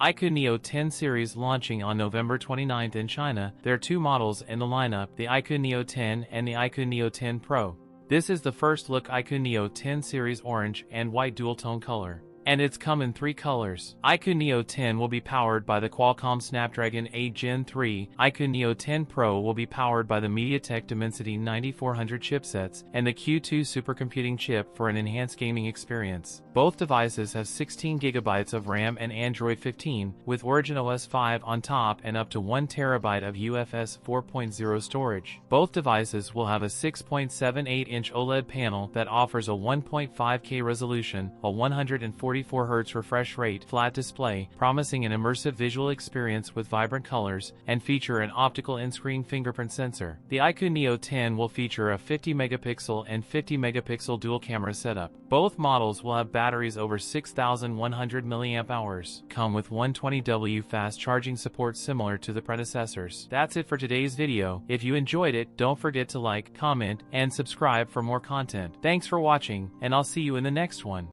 iQOO Neo 10 series launching on November 29th in China. There are two models in the lineup, the iQOO Neo 10 and the iQOO Neo 10 Pro. This is the first look iQOO Neo 10 series orange and white dual-tone color, and it's come in 3 colors. iQOO Neo 10 will be powered by the Qualcomm Snapdragon 8 Gen 3, iQOO Neo 10 Pro will be powered by the MediaTek Dimensity 9400 chipsets and the Q2 supercomputing chip for an enhanced gaming experience. Both devices have 16GB of RAM and Android 15, with Origin OS 5 on top and up to 1TB of UFS 4.0 storage. Both devices will have a 6.78-inch OLED panel that offers a 1.5K resolution, a 144Hz refresh rate flat display, promising an immersive visual experience with vibrant colors, and feature an optical in-screen fingerprint sensor. The iQOO Neo 10 will feature a 50MP and 50MP dual camera setup. Both models will have batteries over 6,100 mAh, come with 120W fast charging support similar to the predecessors. That's it for today's video. If you enjoyed it, don't forget to like, comment, and subscribe for more content. Thanks for watching, and I'll see you in the next one.